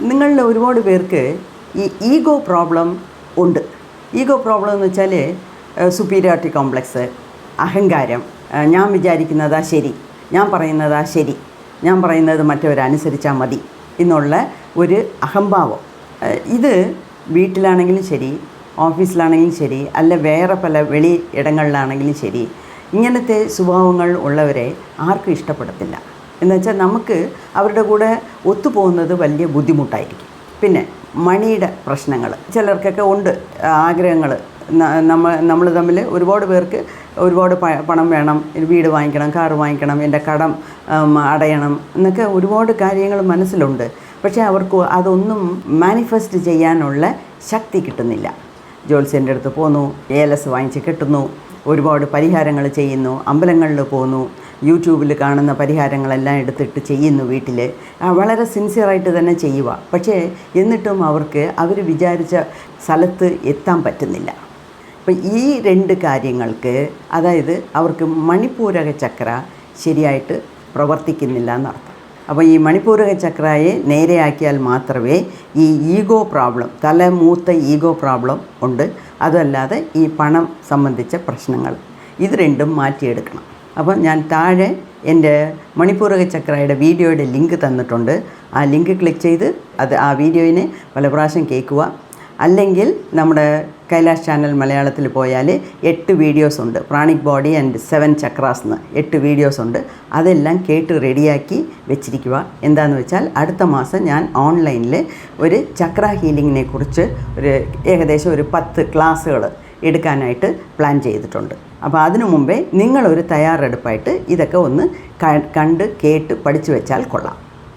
നിങ്ങളിൽ ഒരുപാട് പേർക്ക് ഈ ഈഗോ പ്രോബ്ലം ഉണ്ട്. ഈഗോ പ്രോബ്ലം എന്ന് വെച്ചാൽ സുപ്പീരിയോറിറ്റി കോംപ്ലക്സ്, അഹങ്കാരം, ഞാൻ വിചാരിക്കുന്നതാ ശരി, ഞാൻ പറയുന്നതാ ശരി, ഞാൻ പറയുന്നത് മറ്റവരനുസരിച്ചാൽ മതി എന്നുള്ള ഒരു അഹംഭാവം. ഇത് വീട്ടിലാണെങ്കിലും ശരി, ഓഫീസിലാണെങ്കിലും ശരി, അല്ല വേറെ പല വെളി ഇടങ്ങളിലാണെങ്കിലും ശരി, ഇങ്ങനത്തെ സ്വഭാവങ്ങൾ ഉള്ളവരെ ആർക്കും ഇഷ്ടപ്പെടത്തില്ല. എന്നുവെച്ചാൽ നമുക്ക് അവരുടെ കൂടെ ഒത്തുപോകുന്നത് വലിയ ബുദ്ധിമുട്ടായിരിക്കും. പിന്നെ മണിയുടെ പ്രശ്നങ്ങൾ ചിലർക്കൊക്കെ ഉണ്ട്, ആഗ്രഹങ്ങൾ. നമ്മൾ തമ്മിൽ ഒരുപാട് പേർക്ക് ഒരുപാട് പണം വേണം, വീട് വാങ്ങിക്കണം, കാറ് വാങ്ങിക്കണം, എൻ്റെ കടം അടയണം എന്നൊക്കെ ഒരുപാട് കാര്യങ്ങൾ മനസ്സിലുണ്ട്. പക്ഷേ അവർക്ക് അതൊന്നും മാനിഫെസ്റ്റ് ചെയ്യാനുള്ള ശക്തി കിട്ടുന്നില്ല. ജ്യോത്സ്യൻ്റെ അടുത്ത് പോന്നു, ഏലസ് വാങ്ങിച്ച് കെട്ടുന്നു, ഒരുപാട് പരിഹാരങ്ങൾ ചെയ്യുന്നു, അമ്പലങ്ങളിൽ പോന്നു, യൂട്യൂബിൽ കാണുന്ന പരിഹാരങ്ങളെല്ലാം എടുത്തിട്ട് ചെയ്യുന്നു വീട്ടിൽ, വളരെ സിൻസിയറായിട്ട് തന്നെ ചെയ്യുക. പക്ഷേ എന്നിട്ടും അവർക്ക് അവർ വിചാരിച്ച സ്ഥലത്ത് എത്താൻ പറ്റുന്നില്ല. അപ്പോൾ ഈ 2 കാര്യങ്ങൾക്ക്, അതായത് അവർക്ക് മണിപൂരക ചക്ര ശരിയായിട്ട് പ്രവർത്തിക്കുന്നില്ല എന്നർത്ഥം. അപ്പോൾ ഈ മണിപൂരക ചക്രയെ നേരെയാക്കിയാൽ മാത്രമേ ഈ ഈഗോ പ്രോബ്ലം, തലമൂത്ത ഈഗോ പ്രോബ്ലം ഉണ്ട്, അതല്ലാതെ ഈ പണം സംബന്ധിച്ച പ്രശ്നങ്ങൾ, ഇത് 2ഉം മാറ്റിയെടുക്കണം. അപ്പം ഞാൻ താഴെ എൻ്റെ മണിപൂരക ചക്രയുടെ വീഡിയോയുടെ ലിങ്ക് തന്നിട്ടുണ്ട്. ആ ലിങ്ക് ക്ലിക്ക് ചെയ്ത് ആ വീഡിയോയിനെ പല പ്രാവശ്യം കേൾക്കുക. അല്ലെങ്കിൽ നമ്മുടെ കൈലാഷ് ചാനൽ മലയാളത്തിൽ പോയാൽ 8 വീഡിയോസ് ഉണ്ട്, പ്രാണിക് ബോഡി ആൻഡ് 7 ചക്രാസ് എന്ന് 8 വീഡിയോസ് ഉണ്ട്. അതെല്ലാം കേട്ട് റെഡിയാക്കി വെച്ചിരിക്കുക. എന്താണെന്ന് വെച്ചാൽ അടുത്ത മാസം ഞാൻ ഓൺലൈനിൽ ഒരു ചക്ര ഹീലിങ്ങിനെ കുറിച്ച് ഏകദേശം ഒരു 10 ക്ലാസ്സുകൾ എടുക്കാനായിട്ട് പ്ലാൻ ചെയ്തിട്ടുണ്ട്. അപ്പോൾ അതിനു മുമ്പേ നിങ്ങളൊരു തയ്യാറെടുപ്പായിട്ട് ഇതൊക്കെ ഒന്ന് കണ്ട് കേട്ട് പഠിച്ചു വെച്ചാൽ കൊള്ളാം.